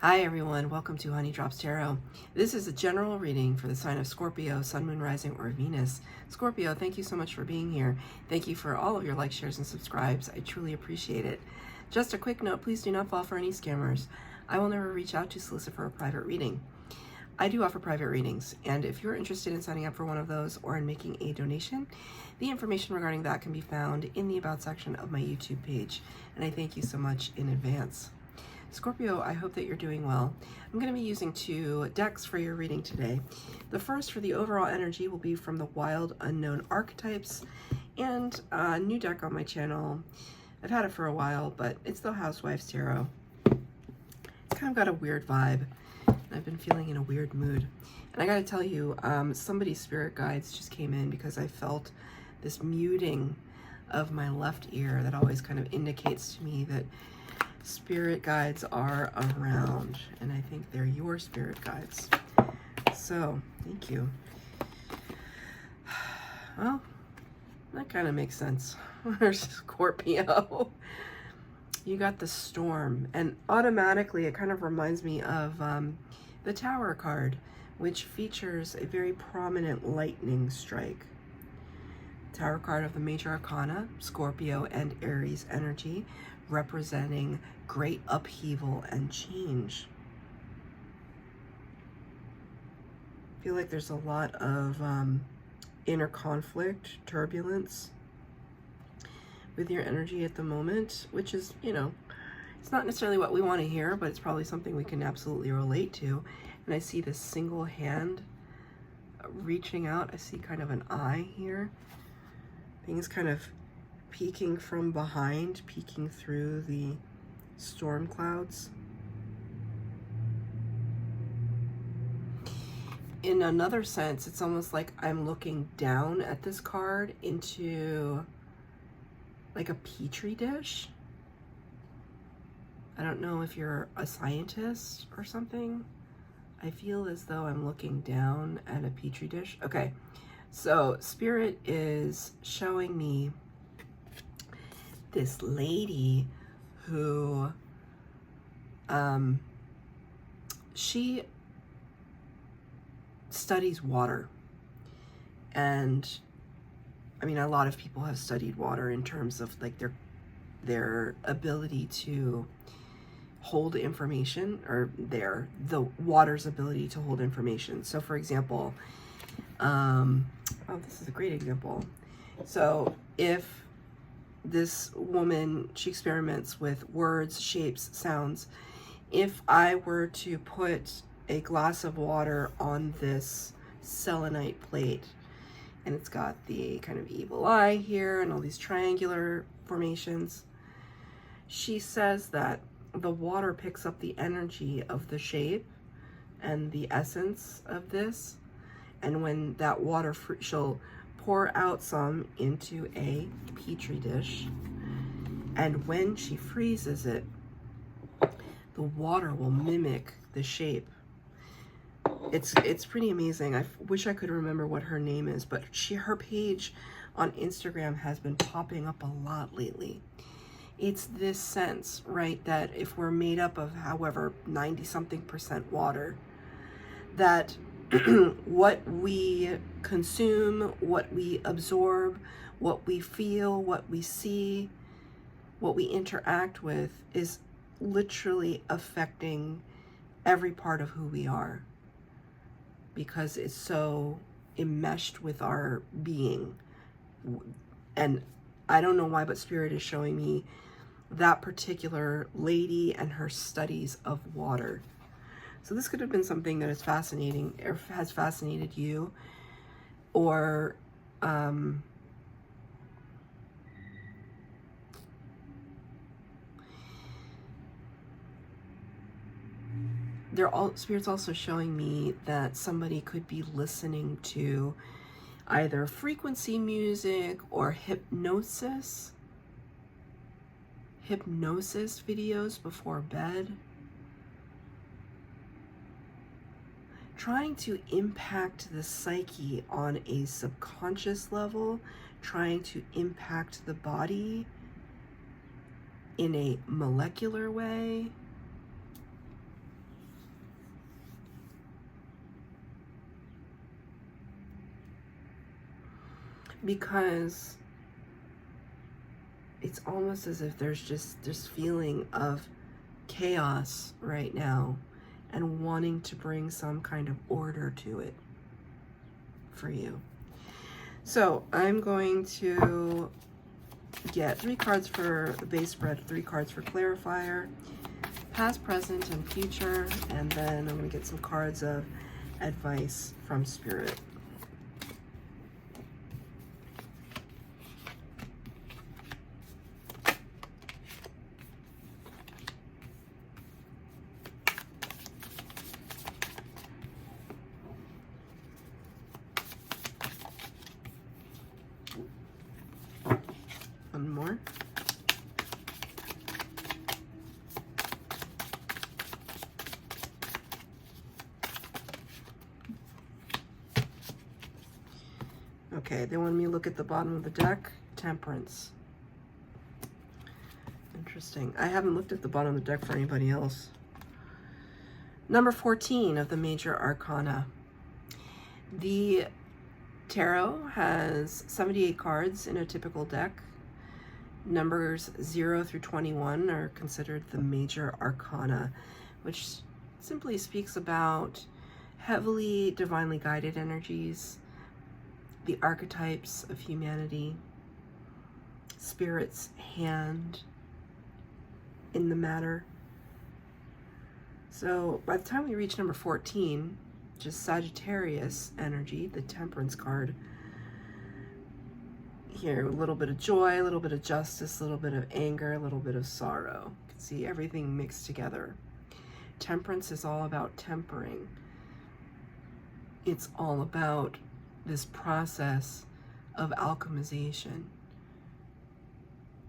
Hi everyone, welcome to Honey Drops Tarot. This is a general reading for the sign of Scorpio, Sun, Moon, Rising, or Venus. Scorpio, thank you so much for being here. Thank you for all of your likes, shares, and subscribes. I truly appreciate it. Just a quick note, please do not fall for any scammers. I will never reach out to solicit for a private reading. I do offer private readings, and if you're interested in signing up for one of those or in making a donation, the information regarding that can be found in the About section of my YouTube page, and I thank you so much in advance. Scorpio, I hope that you're doing well. I'm going to be using two decks for your reading today. The first for the overall energy will be from the Wild Unknown Archetypes, and a new deck on my channel. I've had it for a while, but it's the Housewives Tarot. It's kind of got a weird vibe. I've been feeling in a weird mood. And I got to tell you, somebody's spirit guides just came in because I felt this muting of my left ear that always kind of indicates to me that spirit guides are around, and I think they're your spirit guides. So, thank you. Well, that kind of makes sense. Scorpio. You got the storm, and automatically it kind of reminds me of the Tower card, which features a very prominent lightning strike. Tower card of the Major Arcana, Scorpio and Aries energy, representing great upheaval and change. I feel like there's a lot of inner conflict, turbulence with your energy at the moment, which is, you know, it's not necessarily what we want to hear, but it's probably something we can absolutely relate to. And I see this single hand reaching out. I see kind of an eye here. Things kind of peeking from behind, peeking through the storm clouds. In another sense, it's almost like I'm looking down at this card into like a petri dish. I don't know if you're a scientist or something. I feel as though I'm looking down at a petri dish. Okay, so Spirit is showing me this lady who she studies water, and I mean, a lot of people have studied water in terms of like their ability to hold information, or the water's ability to hold information. So for example, oh, this is a great example. So if this woman, she experiments with words, shapes, sounds. If I were to put a glass of water on this selenite plate, and it's got the kind of evil eye here and all these triangular formations, she says that the water picks up the energy of the shape and the essence of this, and when that water, she'll pour out some into a petri dish, and when she freezes it, the water will mimic the shape. It's pretty amazing. I wish I could remember what her name is, but her page on Instagram has been popping up a lot lately. It's this sense, right, that if we're made up of however 90-something% water, that what we consume, what we absorb, what we feel, what we see, what we interact with is literally affecting every part of who we are, because it's so enmeshed with our being. And I don't know why, but Spirit is showing me that particular lady and her studies of water. So this could have been something that is fascinating, or has fascinated you, or Spirit's also showing me that somebody could be listening to either frequency music or hypnosis videos before bed, trying to impact the psyche on a subconscious level, trying to impact the body in a molecular way. because it's almost as if there's just this feeling of chaos right now and wanting to bring some kind of order to it for you. So I'm going to get 3 cards for the base spread, 3 cards for clarifier, past, present, and future, and then I'm going to get some cards of advice from Spirit. One more. Okay, they wanted me to look at the bottom of the deck. Temperance. Interesting. I haven't looked at the bottom of the deck for anybody else. Number 14 of the major arcana. The tarot has 78 cards in a typical deck. Numbers 0 through 21 are considered the major arcana, which simply speaks about heavily divinely guided energies, the archetypes of humanity, Spirit's hand in the matter. So by the time we reach number 14, which is Sagittarius energy, the Temperance card, here a little bit of joy, a little bit of justice, a little bit of anger, a little bit of sorrow. You can see everything mixed together. Temperance is all about tempering. It's all about this process of alchemization,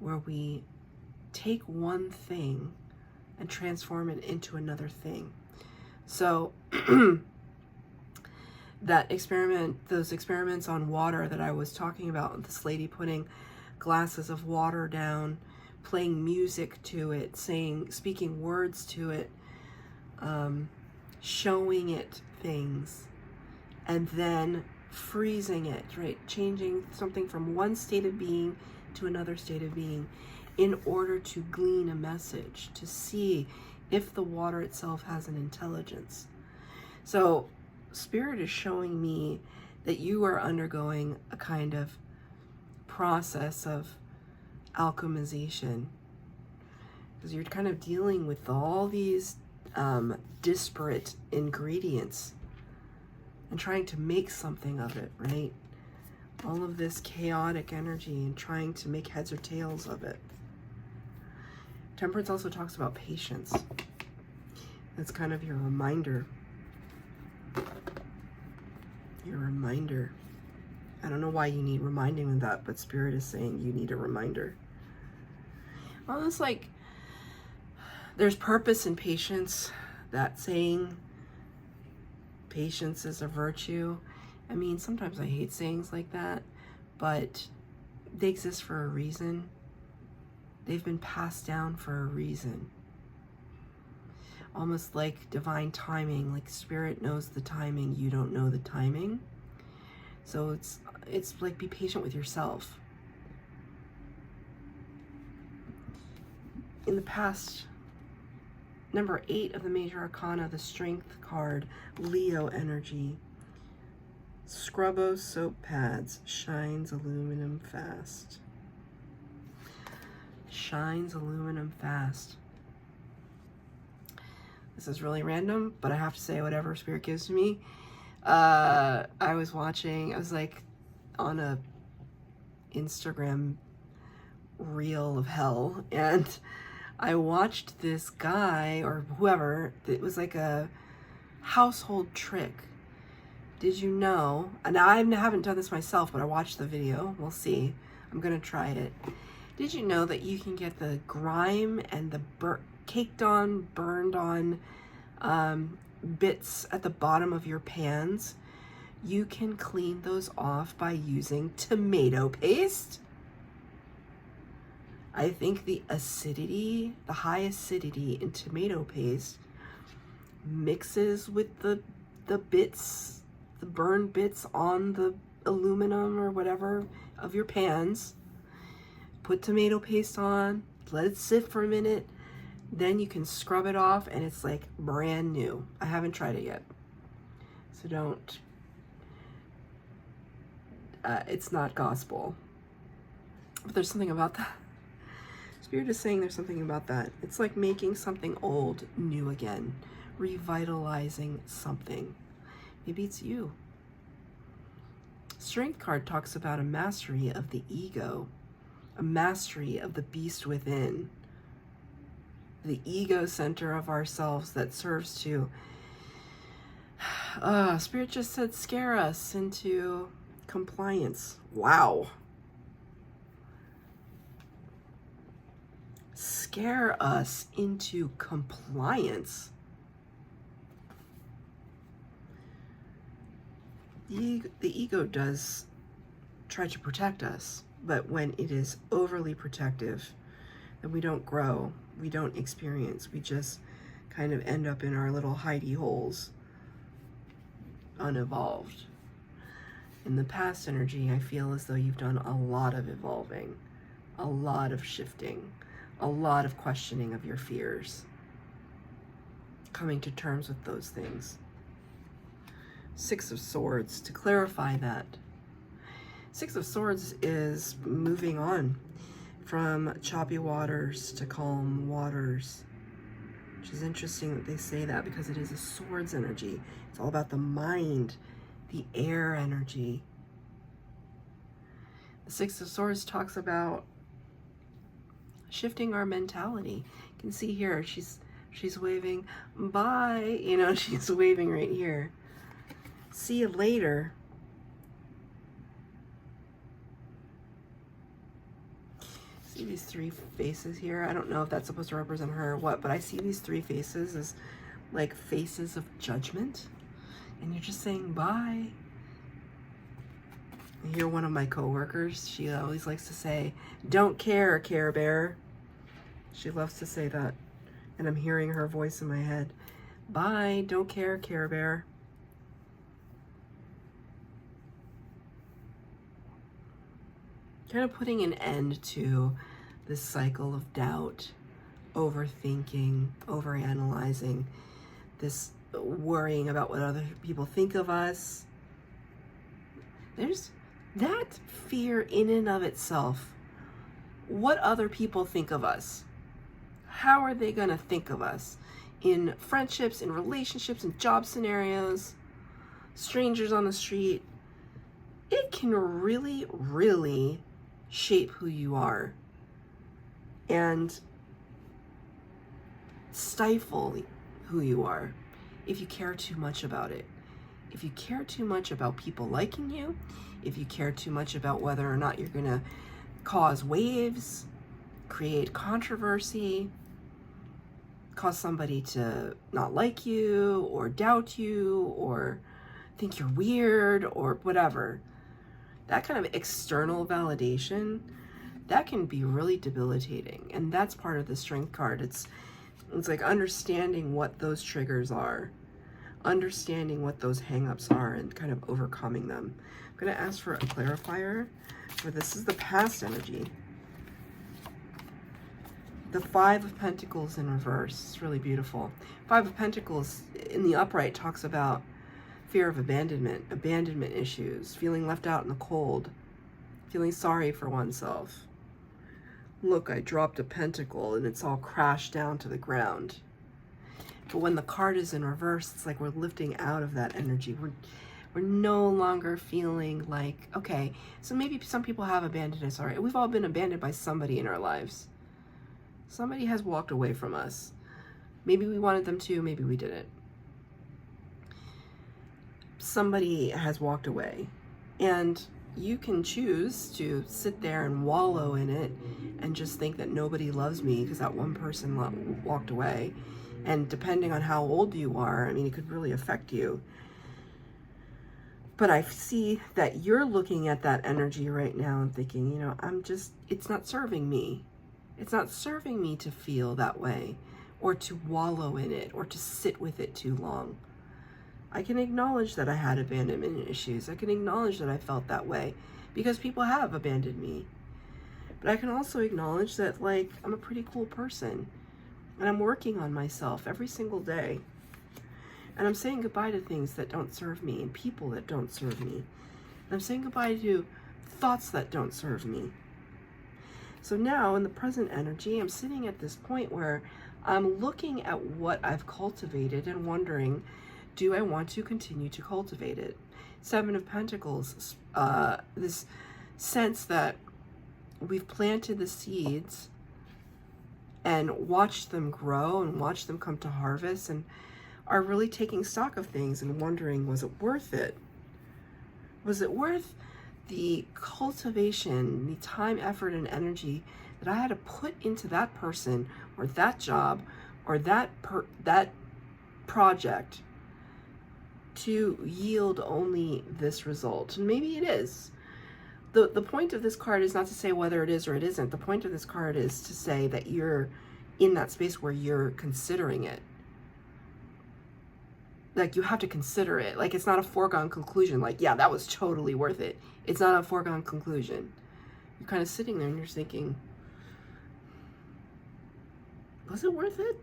where we take one thing and transform it into another thing. So that experiment, those experiments on water that I was talking about, this lady putting glasses of water down, playing music to it, speaking words to it, showing it things, and then freezing it, right? Changing something from one state of being to another state of being in order to glean a message, to see if the water itself has an intelligence. So Spirit is showing me that you are undergoing a kind of process of alchemization, because you're kind of dealing with all these disparate ingredients and trying to make something of it, right? All of this chaotic energy and trying to make heads or tails of it. Temperance also talks about patience. That's kind of your reminder. Your reminder. I don't know why you need reminding of that, but Spirit is saying you need a reminder. Well, it's like there's purpose in patience. That saying, patience is a virtue. I mean, sometimes I hate sayings like that, but they exist for a reason. They've been passed down for a reason. Almost like divine timing, like Spirit knows the timing, you don't know the timing. So it's like, be patient with yourself. In the past, number 8 of the major arcana, the Strength card, Leo energy. Scrubbo soap pads, shines aluminum fast. Shines aluminum fast. This is really random, but I have to say whatever Spirit gives to me. I was like on a Instagram reel of hell, and I watched this guy or whoever, it was like a household trick. Did you know, and I haven't done this myself, but I watched the video, we'll see, I'm gonna try it. Did you know that you can get the grime and the burned on bits at the bottom of your pans? You can clean those off by using tomato paste. I think the acidity, the high acidity in tomato paste mixes with the bits, the burned bits on aluminum or whatever of your pans, put tomato paste on, let it sit for a minute, then you can scrub it off and it's like brand new. I haven't tried it yet, so don't, it's not gospel, but there's something about that. Spirit is saying there's something about that. It's like making something old new again, revitalizing something. Maybe it's you. Strength card talks about a mastery of the ego, a mastery of the beast within, the ego center of ourselves that serves to, Spirit just said, scare us into compliance. Wow. Scare us into compliance. The ego does try to protect us, but when it is overly protective, then we don't grow, we don't experience, we just kind of end up in our little hidey holes, unevolved. In the past energy, I feel as though you've done a lot of evolving, a lot of shifting, a lot of questioning of your fears, coming to terms with those things. Six of Swords, to clarify that. Six of Swords is moving on from choppy waters to calm waters, which is interesting that they say that because it is a swords energy. It's all about the mind, the air energy. The Six of Swords talks about shifting our mentality. You can see here, she's waving bye, you know, she's waving right here. See you later. See these three faces here? I don't know if that's supposed to represent her or what, but I see these three faces as like faces of judgment. And you're just saying bye. I hear one of my coworkers, she always likes to say, don't care, Care Bear. She loves to say that. And I'm hearing her voice in my head. Bye, don't care, Care Bear. Kind of putting an end to this cycle of doubt, overthinking, overanalyzing, this worrying about what other people think of us. There's that fear in and of itself. What other people think of us? How are they going to think of us? In friendships, in relationships, in job scenarios, strangers on the street. It can really, really shape who you are and stifle who you are if you care too much about it. If you care too much about people liking you, if you care too much about whether or not you're going to cause waves, create controversy, cause somebody to not like you or doubt you or think you're weird or whatever, that kind of external validation, that can be really debilitating. And that's part of the Strength card. It's like understanding what those triggers are, understanding what those hang-ups are, and kind of overcoming them. I'm going to ask for a clarifier for this is the past energy. The Five of Pentacles in reverse. It's really beautiful. Five of Pentacles in the upright talks about fear of abandonment, abandonment issues, feeling left out in the cold, feeling sorry for oneself. Look, I dropped a pentacle and it's all crashed down to the ground. But when the card is in reverse, it's like we're lifting out of that energy. We're no longer feeling like, okay, so maybe some people have abandoned us. All right, we've all been abandoned by somebody in our lives. Somebody has walked away from us. Maybe we wanted them to, maybe we didn't. Somebody has walked away, and you can choose to sit there and wallow in it and just think that nobody loves me because that one person walked away. And depending on how old you are, I mean, it could really affect you. But I see that you're looking at that energy right now and thinking, you know, it's not serving me. It's not serving me to feel that way or to wallow in it or to sit with it too long. I can acknowledge that I had abandonment issues. I can acknowledge that I felt that way because people have abandoned me. But I can also acknowledge that, like, I'm a pretty cool person and I'm working on myself every single day. And I'm saying goodbye to things that don't serve me and people that don't serve me. And I'm saying goodbye to thoughts that don't serve me. So now in the present energy, I'm sitting at this point where I'm looking at what I've cultivated and wondering, do I want to continue to cultivate it? Seven of Pentacles, this sense that we've planted the seeds and watched them grow and watched them come to harvest and are really taking stock of things and wondering, was it worth it? Was it worth the cultivation, the time, effort, and energy that I had to put into that person or that job or that project to yield only this result? And maybe it is. The point of this card is not to say whether it is or it isn't. The point of this card is to say that you're in that space where you're considering it. Like, you have to consider it. Like, it's not a foregone conclusion. Like, yeah, that was totally worth it. It's not a foregone conclusion. You're kind of sitting there and you're thinking, was it worth it?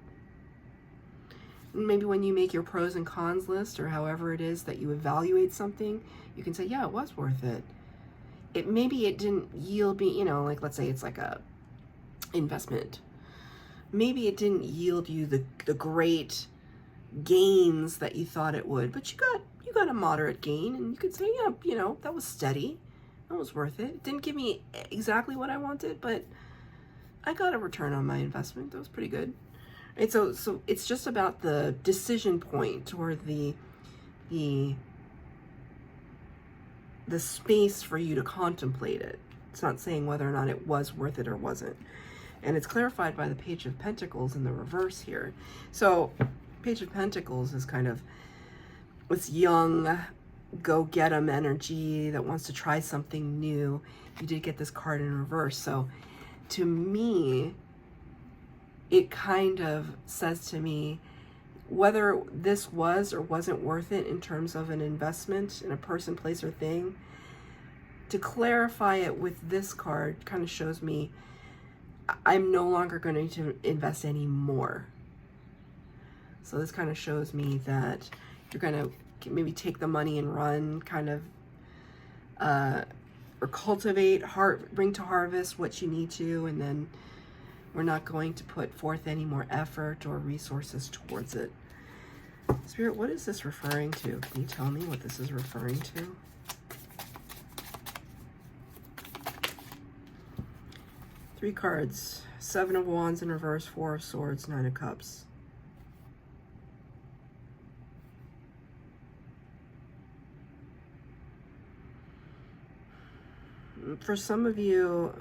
And maybe when you make your pros and cons list, or however it is that you evaluate something, you can say, yeah, it was worth it. Maybe it didn't yield me, you know, like, let's say it's like a investment. Maybe it didn't yield you the great gains that you thought it would, but you got a moderate gain, and you could say, yeah, you know, that was steady. That was worth it. It didn't give me exactly what I wanted, but I got a return on my investment. That was pretty good. And so it's just about the decision point, or the space for you to contemplate it. It's not saying whether or not it was worth it or wasn't. And it's clarified by the Page of Pentacles in the reverse here. So Page of Pentacles is kind of this young, go-get-em energy that wants to try something new. You did get this card in reverse. So to me, it kind of says to me, whether this was or wasn't worth it in terms of an investment in a person, place, or thing, to clarify it with this card kind of shows me I'm no longer going to invest any more. So this kind of shows me that you're going to maybe take the money and run, kind of, or cultivate, bring to harvest what you need to, and then we're not going to put forth any more effort or resources towards it. Spirit, what is this referring to? Can you tell me what this is referring to? Three cards. Seven of Wands in reverse, Four of Swords, Nine of Cups. For some of you,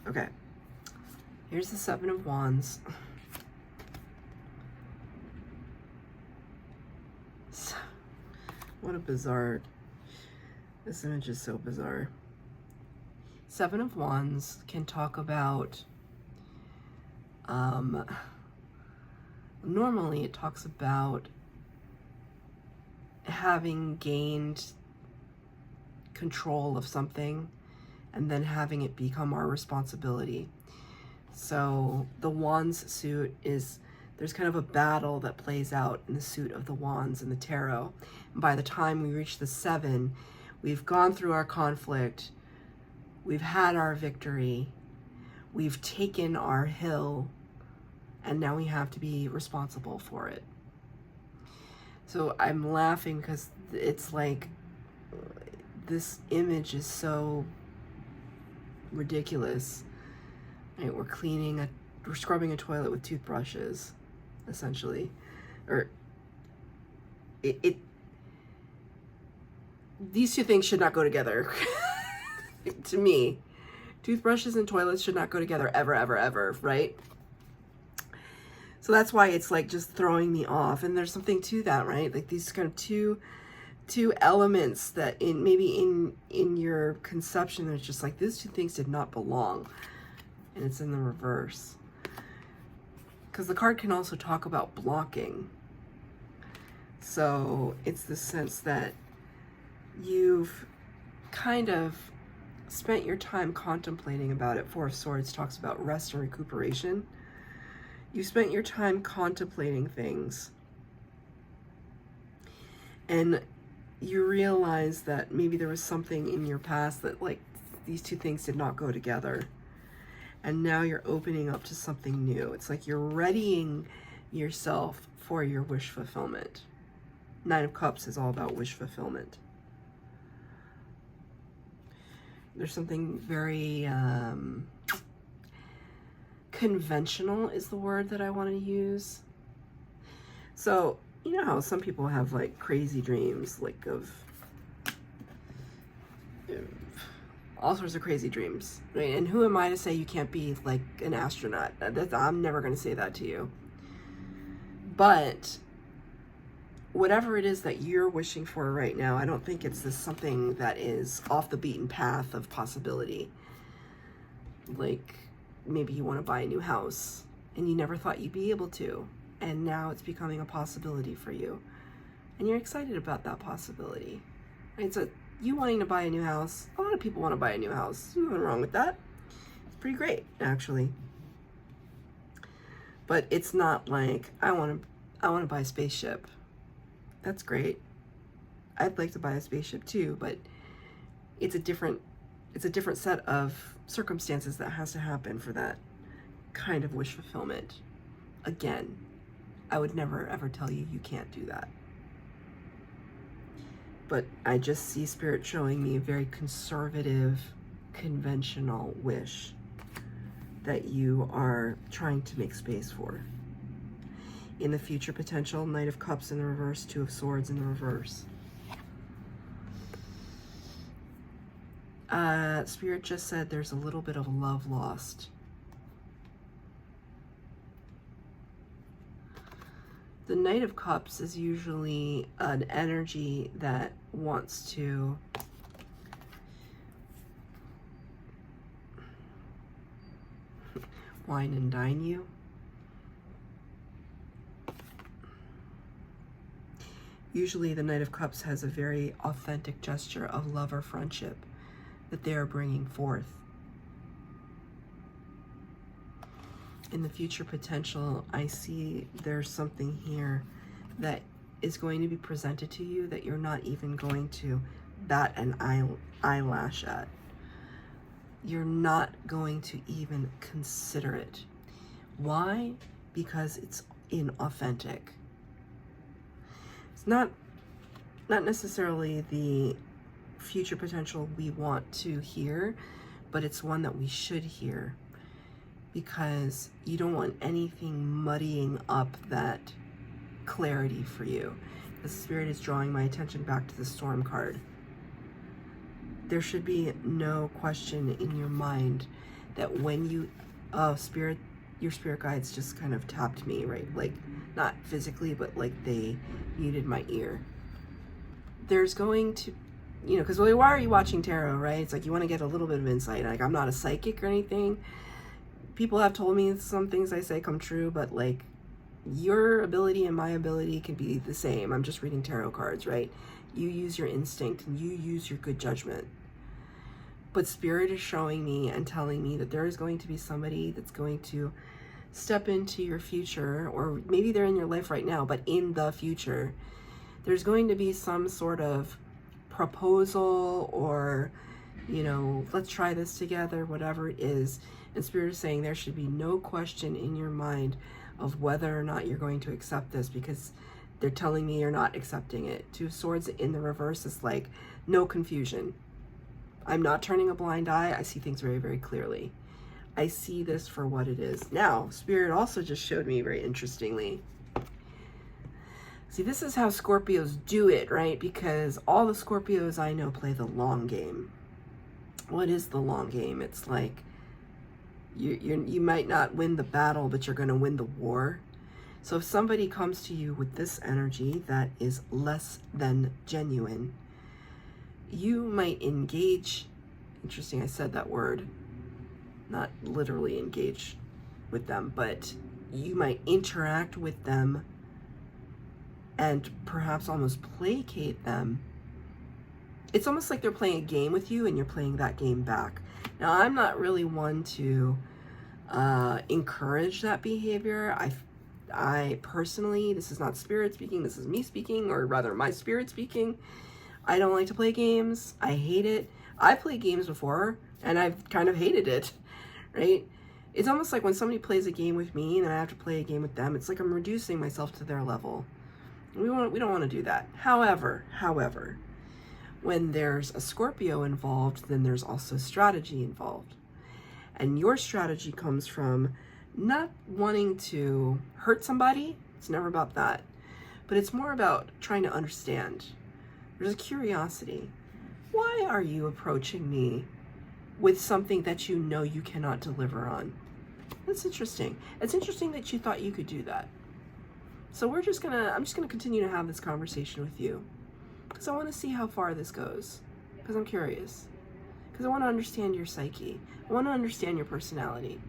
okay, here's the Seven of Wands. What a bizarre, this image is so bizarre. Seven of Wands can talk about, normally it talks about having gained control of something and then having it become our responsibility. So the Wands suit is, there's kind of a battle that plays out in the suit of the Wands in the tarot. And by the time we reach the Seven, we've gone through our conflict, we've had our victory, we've taken our hill, and now we have to be responsible for it. So I'm laughing because it's like, this image is so ridiculous. Right, we're scrubbing a toilet with toothbrushes, essentially. Or these two things should not go together. To me, toothbrushes and toilets should not go together ever, ever, ever, right? So that's why it's like just throwing me off. And there's something to that, right? Like these kind of two elements that maybe in your conception, there's just like, these two things did not belong. And it's in the reverse. Because the card can also talk about blocking. So it's the sense that you've kind of spent your time contemplating about it. Four of Swords talks about rest and recuperation. You spent your time contemplating things, and you realize that maybe there was something in your past that, like, these two things did not go together. And now you're opening up to something new. It's like you're readying yourself for your wish fulfillment. Nine of Cups is all about wish fulfillment. There's something very conventional is the word that I want to use. So, you know how some people have like crazy dreams, like of all sorts of crazy dreams, right? And who am I to say you can't be like an astronaut? I'm never going to say that to you. But whatever it is that you're wishing for right now, I don't think it's this something that is off the beaten path of possibility. Like maybe you want to buy a new house and you never thought you'd be able to, and now it's becoming a possibility for you. And you're excited about that possibility. Right? So you wanting to buy a new house, a lot of people want to buy a new house. There's nothing wrong with that. It's pretty great, actually. But it's not like I want to buy a spaceship. That's great. I'd like to buy a spaceship too, but it's a different set of circumstances that has to happen for that kind of wish fulfillment. Again, I would never ever tell you you can't do that. But I just see Spirit showing me a very conservative, conventional wish that you are trying to make space for. In the future potential, Knight of Cups in the reverse, Two of Swords in the reverse. Spirit just said there's a little bit of love lost. The Knight of Cups is usually an energy that wants to wine and dine you. Usually the Knight of Cups has a very authentic gesture of love or friendship that they are bringing forth. In the future potential, I see there's something here that is going to be presented to you that you're not even going to bat an eyelash at. You're not going to even consider it. Why? Because it's inauthentic. It's not necessarily the future potential we want to hear, but it's one that we should hear, because you don't want anything muddying up that clarity for you. The Spirit is drawing my attention back to the Storm card. There should be no question in your mind that when you, Spirit, your spirit guides just kind of tapped me, right? Like, not physically, but like they muted my ear. There's going to, you know, because why are you watching tarot, right? It's like you want to get a little bit of insight. Like, I'm not a psychic or anything. People have told me some things I say come true, but like your ability and my ability can be the same. I'm just reading tarot cards, right? You use your instinct and you use your good judgment. But Spirit is showing me and telling me that there is going to be somebody that's going to step into your future, or maybe they're in your life right now, but in the future, there's going to be some sort of proposal or, you know, let's try this together, whatever it is. And Spirit is saying there should be no question in your mind of whether or not you're going to accept this, because they're telling me you're not accepting it. Two of Swords in the reverse is like no confusion. I'm not turning a blind eye. I see things very, very clearly. I see this for what it is. Now, Spirit also just showed me very interestingly. See, this is how Scorpios do it, right? Because all the Scorpios I know play the long game. What is the long game? It's like you might not win the battle, but you're going to win the war. So if somebody comes to you with this energy that is less than genuine, you might engage. Interesting, I said that word. Not literally engage with them, but you might interact with them and perhaps almost placate them. It's almost like they're playing a game with you and you're playing that game back. Now, I'm not really one to encourage that behavior. I personally, this is not spirit speaking, this is me speaking, or rather my spirit speaking. I don't like to play games. I hate it. I've played games before and I've kind of hated it, right? It's almost like when somebody plays a game with me and I have to play a game with them, it's like I'm reducing myself to their level. We don't want to do that. However, when there's a Scorpio involved, then there's also strategy involved. And your strategy comes from not wanting to hurt somebody. It's never about that. But it's more about trying to understand. There's a curiosity. Why are you approaching me with something that you know you cannot deliver on? That's interesting. It's interesting that you thought you could do that. So I'm just gonna continue to have this conversation with you because I want to see how far this goes, because I'm curious, because I want to understand your psyche. I want to understand your personality.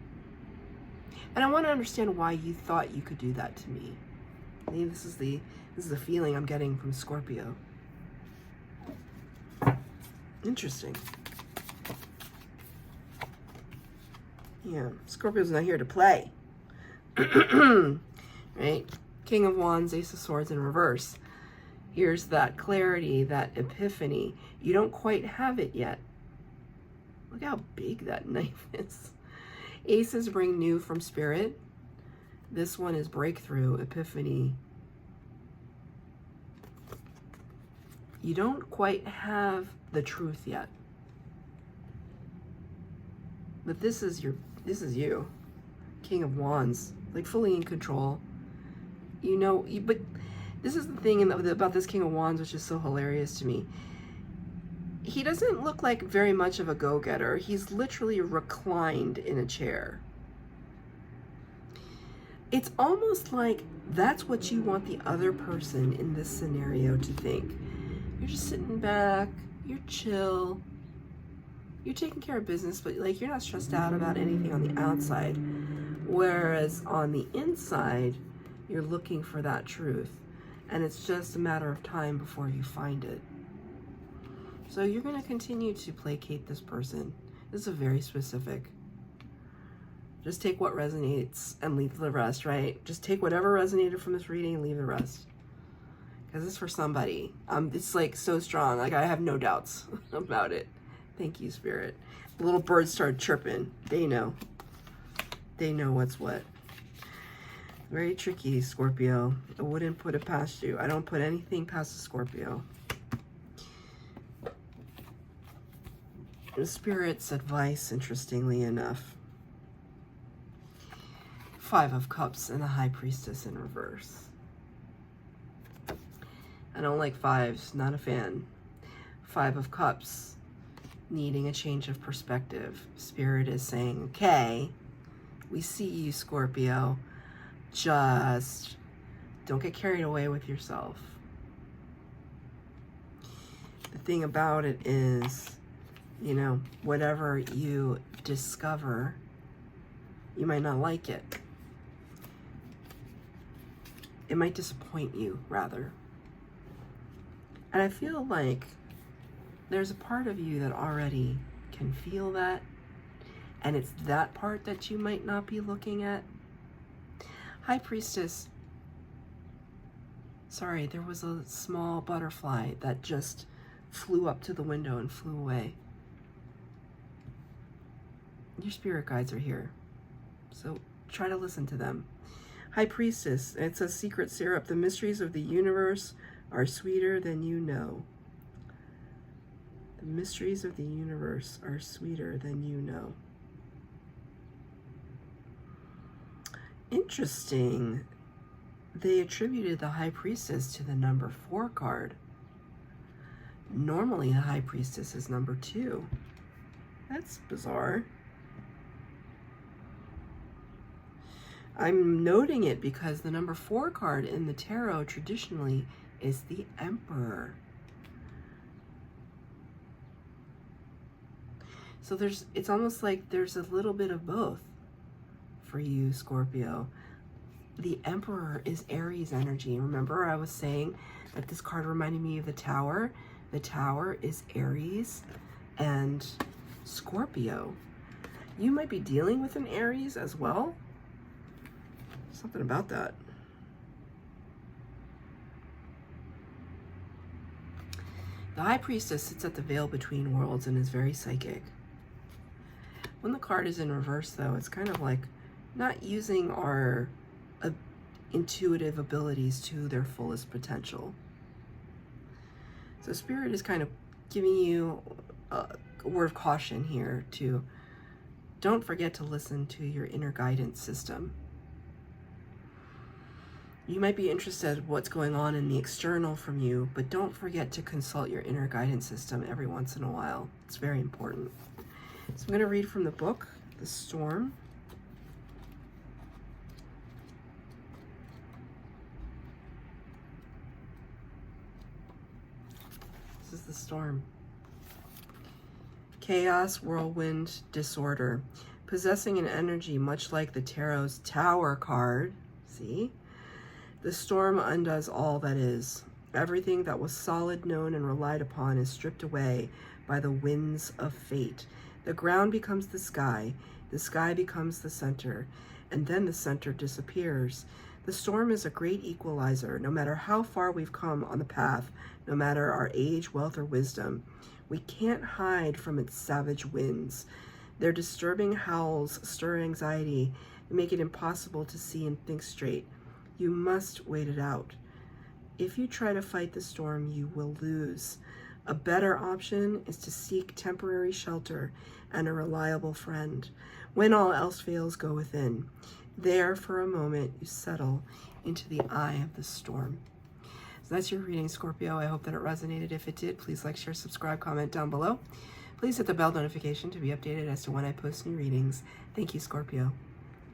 And I want to understand why you thought you could do that to me. I mean, this is the feeling I'm getting from Scorpio. Interesting. Yeah, Scorpio's not here to play. Right? King of Wands, Ace of Swords in reverse. Here's that clarity, that epiphany. You don't quite have it yet. Look how big that knife is. Aces bring new from spirit. This one is breakthrough, epiphany. You don't quite have the truth yet. But this is you. King of Wands, like fully in control. You know, but this is the thing about this King of Wands, which is so hilarious to me. He doesn't look like very much of a go-getter. He's literally reclined in a chair. It's almost like that's what you want the other person in this scenario to think. You're just sitting back, you're chill, you're taking care of business, but like you're not stressed out about anything on the outside. Whereas on the inside, you're looking for that truth. And it's just a matter of time before you find it. So you're going to continue to placate this person. This is very specific. Just take what resonates and leave the rest, right? Just take whatever resonated from this reading and leave the rest. Because it's for somebody. It's like so strong. Like I have no doubts about it. Thank you, Spirit. The little birds started chirping. They know. They know what's what. Very tricky, Scorpio. I wouldn't put it past you. I don't put anything past a Scorpio. The Spirit's advice, interestingly enough. 5 of Cups and the High Priestess in reverse. I don't like 5s, not a fan. 5 of Cups, needing a change of perspective. Spirit is saying, okay, we see you, Scorpio. Just don't get carried away with yourself. The thing about it is, you know, whatever you discover, you might not like it. It might disappoint you, rather. And I feel like there's a part of you that already can feel that, and it's that part that you might not be looking at. High Priestess, sorry, there was a small butterfly that just flew up to the window and flew away. Your spirit guides are here, so try to listen to them. High Priestess, it's a secret syrup. The mysteries of the universe are sweeter than you know. The mysteries of the universe are sweeter than you know. Interesting. They attributed the High Priestess to the number 4 card. Normally, the High Priestess is number 2. That's bizarre. I'm noting it because the number 4 card in the tarot traditionally is the Emperor. So it's almost like there's a little bit of both for you, Scorpio. the Emperor is Aries energy. Remember I was saying that this card reminded me of the Tower? The Tower is Aries and Scorpio. You might be dealing with an Aries as well. Something about that. The High Priestess sits at the veil between worlds and is very psychic. When the card is in reverse, though, it's kind of like not using our intuitive abilities to their fullest potential. So Spirit is kind of giving you a word of caution here to don't forget to listen to your inner guidance system. You might be interested in what's going on in the external from you, but don't forget to consult your inner guidance system every once in a while. It's very important. So I'm going to read from the book, The Storm. This is the storm. Chaos, whirlwind, disorder. Possessing an energy much like the Tarot's Tower card. See? The storm undoes all that is. Everything that was solid, known, and relied upon is stripped away by the winds of fate. The ground becomes the sky becomes the center, and then the center disappears. The storm is a great equalizer. No matter how far we've come on the path, no matter our age, wealth, or wisdom, we can't hide from its savage winds. Their disturbing howls stir anxiety and make it impossible to see and think straight. You must wait it out. If you try to fight the storm, you will lose. A better option is to seek temporary shelter and a reliable friend. When all else fails, go within. There, for a moment, you settle into the eye of the storm. So that's your reading, Scorpio. I hope that it resonated. If it did, please like, share, subscribe, comment down below. Please hit the bell notification to be updated as to when I post new readings. Thank you, Scorpio.